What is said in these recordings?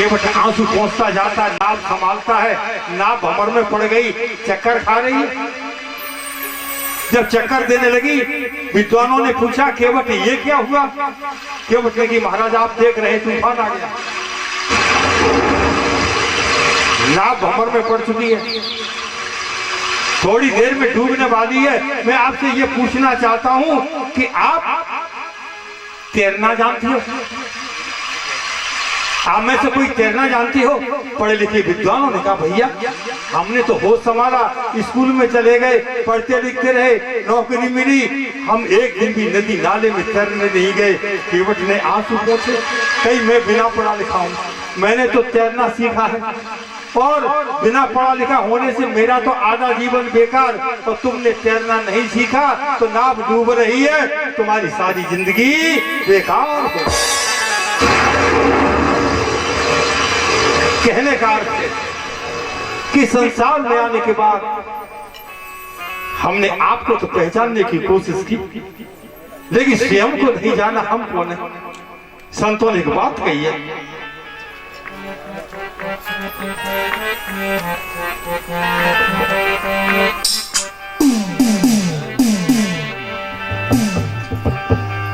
केवट आंसू पहुंचता जाता, नाव संभालता है, नाव भंवर में पड़ गई, चक्कर खा रही है। जब चक्कर देने लगी, विद्वानों ने पूछा केवट ये क्या हुआ? केवट ने कि महाराज आप देख रहे तूफान आ गया, नाव भंवर में पड़ चुकी है, थोड़ी देर में डूबने वाली है। मैं आपसे ये पूछना चाहता हूं कि आप तैरना जानती हो? आप में से कोई तैरना जानती हो? पढ़े लिखे विद्वानों ने कहा भैया हमने तो होश संभाला, स्कूल में चले गए, पढ़ते लिखते रहे, नौकरी मिली, हम एक दिन भी नदी नाले में तैरने नहीं गए। केवट ने आंसू पोंछे, कहीं मैं बिना पढ़ा लिखा हूँ, मैंने तो तैरना सीखा है और बिना पढ़ा लिखा होने से मेरा तो आधा जीवन बेकार, और तुमने तैरना नहीं सीखा तो नाव डूब रही है, तुम्हारी सारी जिंदगी बेकार हो। कहने का अर्थ है कि संसार में आने के बाद हमने आपको तो पहचानने की कोशिश की, लेकिन स्वयं को नहीं जाना हम कौन है। संतों ने एक बात कही है,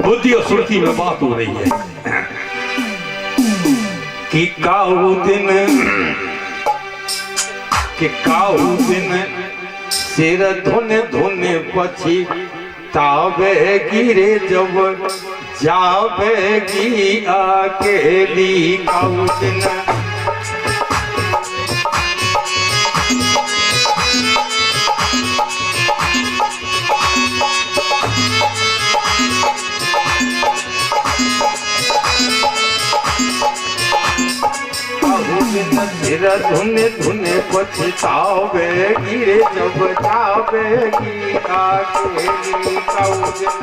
बुद्धि और सुर्ती में बात हो रही है कि काऊ दिन सिर धोने धोने पछी तावे गिरे जब जावेगी अकेली। काऊ दिन सिर धुने धुने पछतावे गिरे जब जावेगी अकेली। काऊ दिन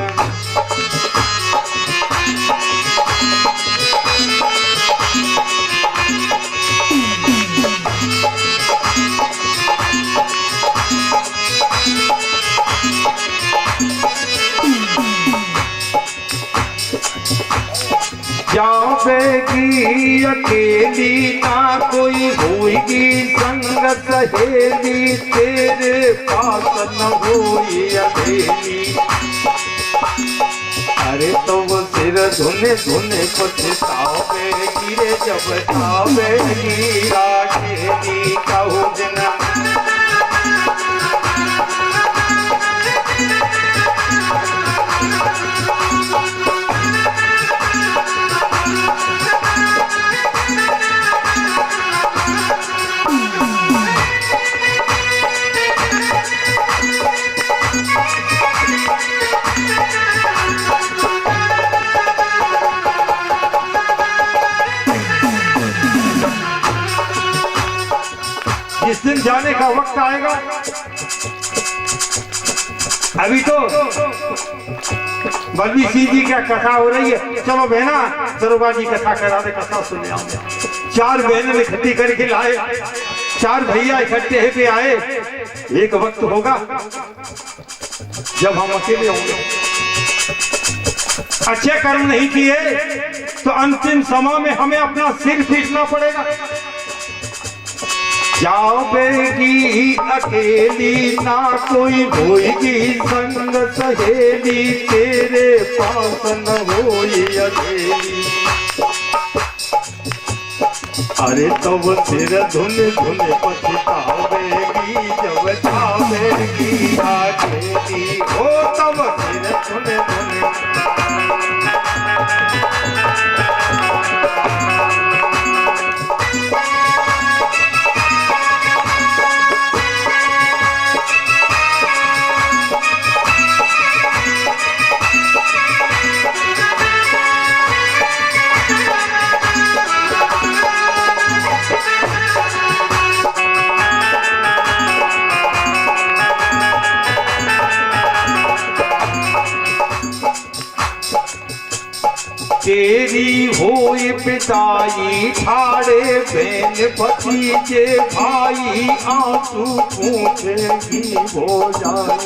जावेगी अकेली, ना कोई होगी संग सहेली, तेरे पास न होई अकेली। अरे तो वो सिर धुने धुने पछतावे गिरे जब जावेगी अकेली। काऊ दिन जिस दिन जाने का वक्त आएगा, अभी तो बलबीर सिंह जी क्या कथा हो रही है, चलो बहना दरोगा जी कथा करा दे, कथा सुनने आओ। चार बहनें इकट्ठी करके लाए, चार भैया इकट्ठे पे आए। एक वक्त होगा जब हम अकेले होंगे, अच्छे कर्म नहीं किए तो अंतिम समय में हमें अपना सिर पीटना पड़ेगा। जावेगी अकेली, ना कोई होगी संग सहेली, तेरे पास न होई अकेली। अरे तब सिर धुने धुने पछतावेगी जब जावेगी अकेली। ओ तब सिर धुने धुने तेरी होई पिताई ठाड़े बहन भतीजे भाई, आंसू पूछेगी हो जाए।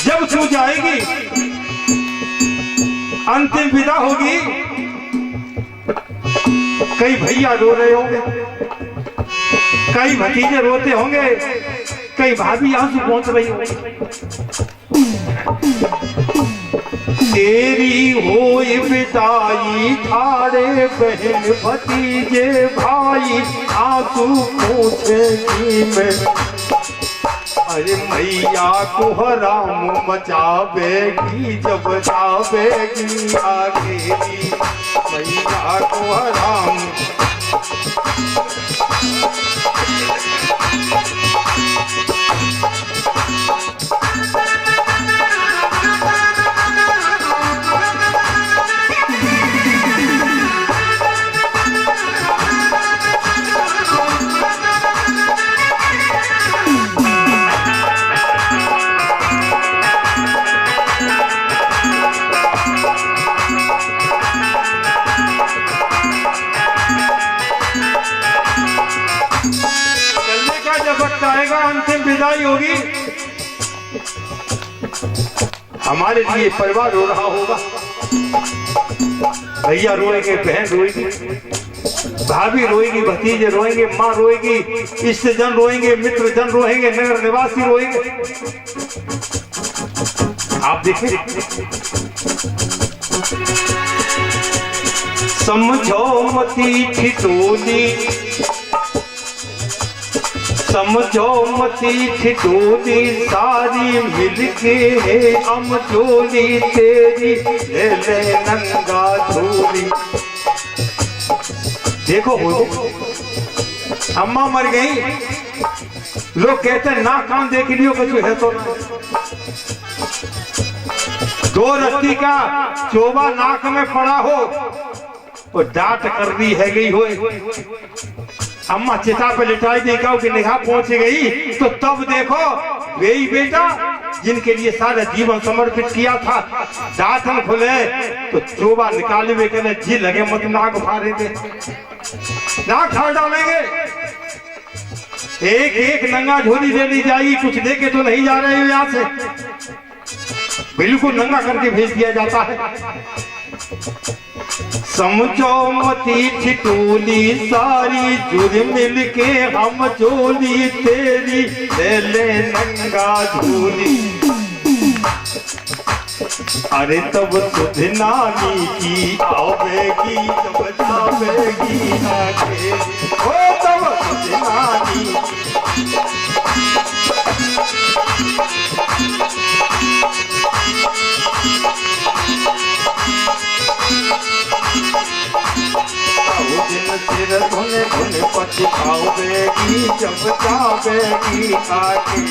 जब तू जाएगी, अंतिम विदा होगी, कई भैया रो रहे होंगे, कई भतीजे रोते होंगे, कई भाभी आंसू पहुंच रही होंगी। तेरी होई विदाई थारे बहन भतीजे भाई आंसू पूछेगी मैं। अरे मैया को हराम मचावेगी जब जावेगी आगेरी, मैया को हराम। आएगा, अंतिम विदाई होगी, हमारे लिए परिवार रो रहा होगा। भैया रोएंगे, बहन रोएगी, भाभी रोएगी, भतीजे रोएंगे, माँ रोएगी, इष्ट जन रोएंगे, मित्र जन रोएंगे, नगर निवासी रोएंगे। आप देखें, समझो मती ठिठोली, समझो मती ठिठोली सारी मिलके है अमचोली तेरी ले ले नंगा झोली। देखो अम्मा मर गई, लोग कहते हैं ना कान देख लियो कुछ है तो। दो रत्ती का चोबा नाक में पड़ा हो तो डांट कर दी है गई हो। अम्मा चिता पे लिटाई देखा कि निगाह पहुंच गई तो तब देखो वही बेटा जिनके लिए सारा जीवन समर्पित किया था, दांतन खुले तो चोबा निकाले हुए कहने जी लगे मत नाक फाड़े थे, नाक फाड़ डालेंगे। एक एक नंगा झोली दे दी जाएगी, कुछ देके तो नहीं जा रहे हो यहाँ से, बिल्कुल नंगा करके भेज दिया जाता है। समझो मती ठिठोली सारी जुड़ मिल के हम झोली तेरी ले ले नंगा झोली। अरे तब सुध नानी की आवेगी तब जावेगी आगे, ओ तब सुध नानी। सिर धुने धुने पछतावेगी जब जावेगी आगे।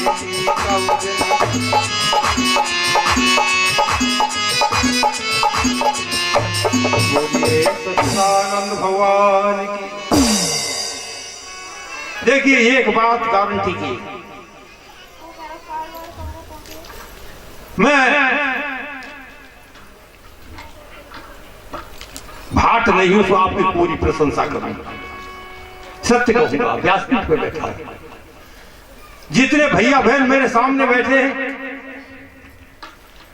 बोलिए सच्चिदानंद भगवान की। देखिए एक बात गारंटी की, मैं भाट नहीं हूं तो आपकी पूरी प्रशंसा करूंगा, सत्य कहूंगा। व्यासपीठ पे बैठा है, जितने भैया बहन मेरे सामने बैठे हैं,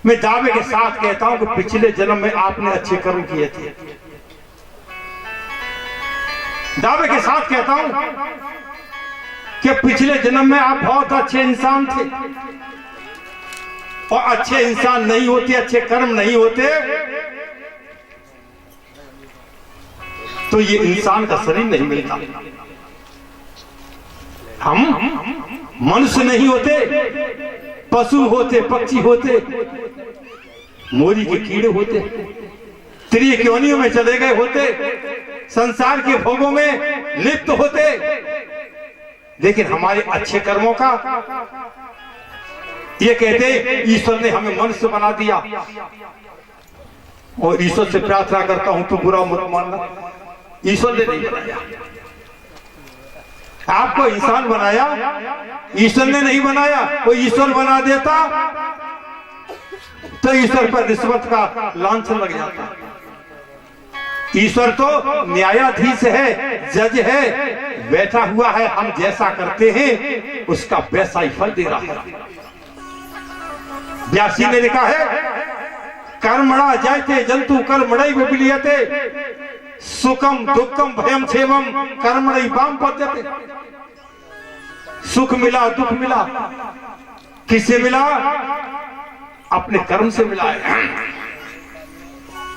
मैं दावे के साथ कहता हूं कि पिछले जन्म में आपने अच्छे कर्म किए थे। दावे के साथ कहता हूं कि पिछले जन्म में आप बहुत अच्छे इंसान थे, और अच्छे इंसान नहीं होते, अच्छे कर्म नहीं होते तो ये इंसान का शरीर नहीं मिलता। हम मनुष्य नहीं होते, पशु होते, पक्षी होते, मोरी के कीड़े होते, त्रिय योनियों में चले गए होते, संसार के भोगों में लिप्त होते। लेकिन हमारे अच्छे कर्मों का ये कहते ईश्वर ने हमें मनुष्य बना दिया, और ईश्वर से प्रार्थना करता हूं तो बुरा मत मानना, ईश्वर ने नहीं बनाया आपको, इंसान बनाया, ईश्वर ने नहीं बनाया। कोई ईश्वर बना देता तो ईश्वर पर रिश्वत का लांछन लग जाता। ईश्वर तो न्यायाधीश है, जज है, बैठा हुआ है, हम जैसा करते हैं उसका वैसा ही फल दे रहा है। व्यासी ने लिखा है कर्मणा जायते जंतु कर्मणैव विलीयते, सुखम दुखम भयम क्षेमम कर्मणि वाम पद्यते। सुख मिला दुख मिला, किससे मिला? अपने कर्म से मिला है।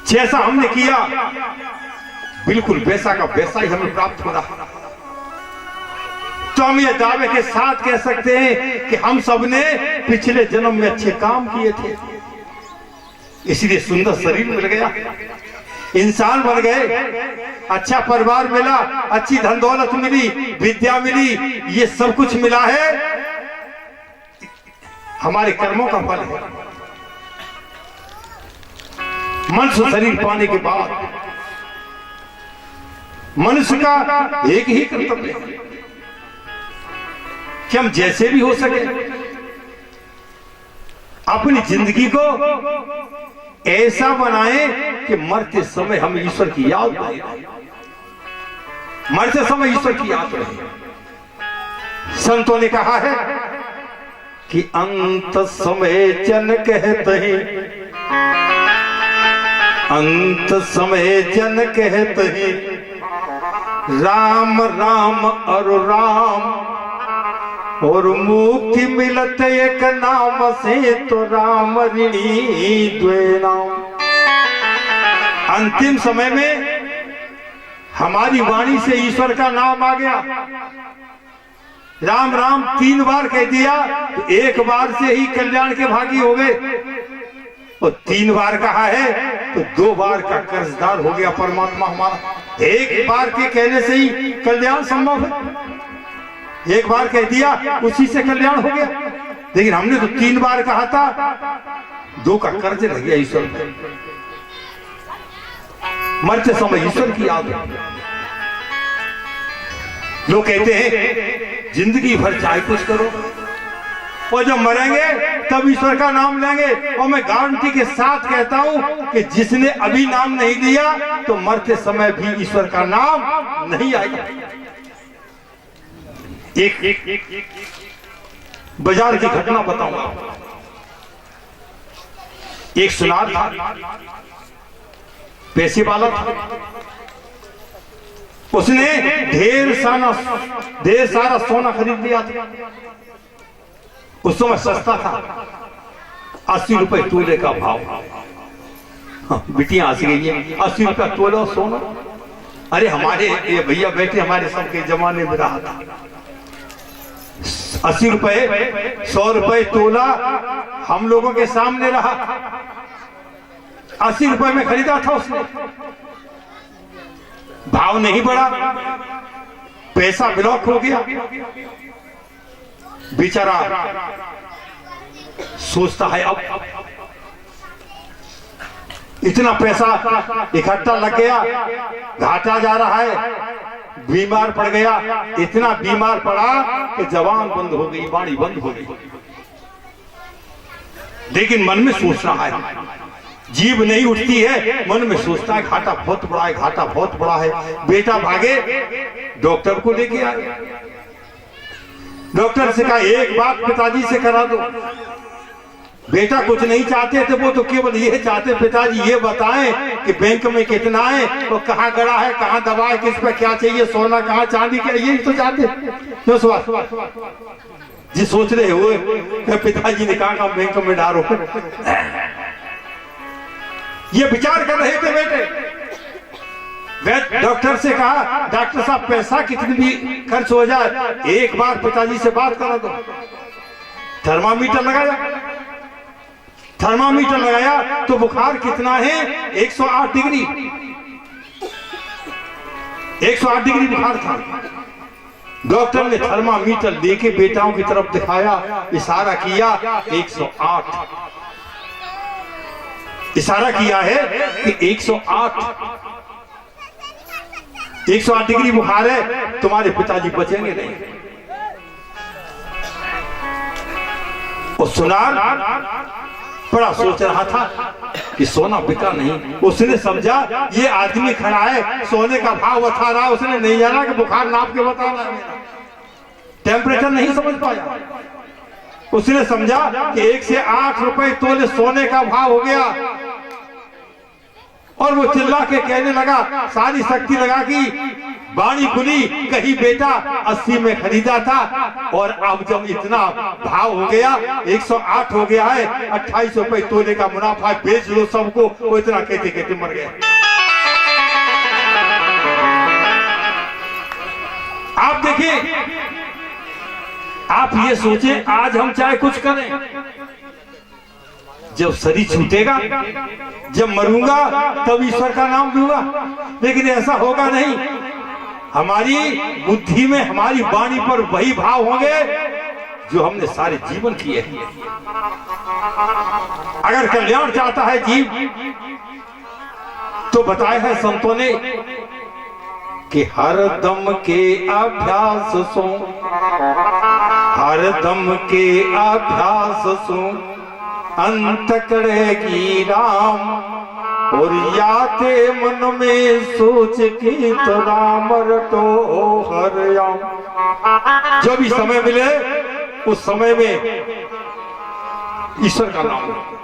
जैसा हमने किया बिल्कुल वैसा का वैसा ही हमें प्राप्त हो रहा। तो हम ये दावे के साथ कह सकते हैं कि हम सब ने पिछले जन्म में अच्छे काम किए थे, इसलिए सुंदर शरीर मिल गया, इंसान बन गए, अच्छा परिवार मिला, अच्छी धन दौलत मिली, विद्या मिली। ये सब कुछ मिला है हमारे कर्मों का फल है। मनुष्य शरीर पाने के बाद मनुष्य का एक ही कर्तव्य है कि हम जैसे भी हो सके अपनी जिंदगी को ऐसा बनाएं कि मरते समय हम ईश्वर की याद रहे, मरते समय ईश्वर की याद रहे। संतों ने कहा है कि अंत समय जन कहते हैं, अंत समय जन कहते हैं राम राम और राम, और मुक्ति मिलत एक नाम से तो राम ऋणी द्वे नाम। अंतिम समय में हमारी वाणी से ईश्वर का नाम आ गया। राम राम 3 बार कह दिया तो एक बार से ही कल्याण के भागी हो गए, और 3 बार कहा है तो 2 बार का कर्जदार हो गया परमात्मा हमारा। एक बार के कहने से ही कल्याण संभव है, एक बार कह दिया उसी से कल्याण हो गया, लेकिन हमने तो 3 बार कहा था, 2 का कर्ज रह गया ईश्वर पे। मरते समय ईश्वर की याद। लोग कहते हैं जिंदगी भर चाहे कुछ करो, और जब मरेंगे तब ईश्वर का नाम लेंगे। और मैं गारंटी के साथ कहता हूं कि जिसने अभी नाम नहीं लिया तो मरते समय भी ईश्वर का नाम नहीं आएगा। एक बाजार की घटना बताऊंगा। एक सुनार था, पैसे वाला था, उसने ढेर सारा सोना खरीद लिया था। उस समय सस्ता था, 80 रुपए तोले का भाव। बिटियां हंस गई है, 80 रुपया तोला सोना। अरे हमारे ये भैया बेटे हमारे सबके जमाने में रहा था, 80 रुपए 100 रुपए तोला हम लोगों के सामने रहा। 80 रुपए में खरीदा था उसने, भाव नहीं बढ़ा, पैसा ब्लॉक हो गया। बेचारा सोचता है अब इतना पैसा इकट्ठा लग गया, घाटा जा रहा है, बीमार पड़ गया। इतना बीमार पड़ा कि जबान बंद हो गई, वाणी बंद हो गई, लेकिन मन में सोच रहा है, जीभ नहीं उठती है, मन में सोचता है घाटा बहुत बड़ा है, घाटा बहुत बड़ा है। बेटा भागे डॉक्टर को लेके आए, डॉक्टर से कहा एक बात पिताजी से करा दो। बेटा कुछ नहीं चाहते थे, वो तो केवल ये चाहते पिताजी ये बताएं कि बैंक में कितना है और कहाँ गड़ा है, कहाँ दबा है, किस पे क्या चाहिए, सोना कहाँ चांदी क्या, ये तो चाहते। जी सोच रहे हुए पिताजी ने कहा बैंक में डालो, ये विचार कर रहे थे बेटे। डॉक्टर से कहा डॉक्टर साहब पैसा कितनी भी खर्च हो जाए एक बार पिताजी से बात करा दो। थर्मामीटर लगाया, थर्मामीटर लगाया तो बुखार कितना है, 108 डिग्री, 108 डिग्री बुखार था। डॉक्टर ने थर्मामीटर लेके बेटाओं की तरफ दिखाया, इशारा किया 108, इशारा किया है कि 108 डिग्री बुखार है, तुम्हारे पिताजी बचेंगे नहीं। और सुनार बड़ा सोच रहा था कि सोना बिका नहीं। उसने समझा ये आदमी खड़ा है, सोने का भाव बता रहा है, उसने नहीं जाना कि बुखार नाप के बता रहा है, टेम्परेचर नहीं समझ पाया। उसने समझा कि 1 से 8 रुपए तोले सोने का भाव हो गया। और वो चिल्ला के कहने लगा, सारी शक्ति लगा की बाणी खुली, कहीं बेटा 80 में खरीदा था और अब जब इतना भाव हो गया 108 हो गया है, 28 रुपए तोले का मुनाफा, बेच लो सबको। वो इतना कहते कहते मर गया। आप देखिए, आप ये सोचे आज हम चाहे कुछ करें, जब शरीर छूटेगा, जब मरूंगा तब ईश्वर का नाम लूंगा, लेकिन ऐसा होगा नहीं। हमारी बुद्धि में, हमारी वाणी पर वही भाव होंगे जो हमने सारे जीवन किए। अगर कल्याण चाहता है जीव तो बताया है संतों ने कि हर दम के अभ्यास सो, हर दम के अभ्यास सो अंत करेगी राम, और याते मन में सोच की तो राम रटो हरयाम। जो भी समय मिले उस समय में ईश्वर का नाम लो।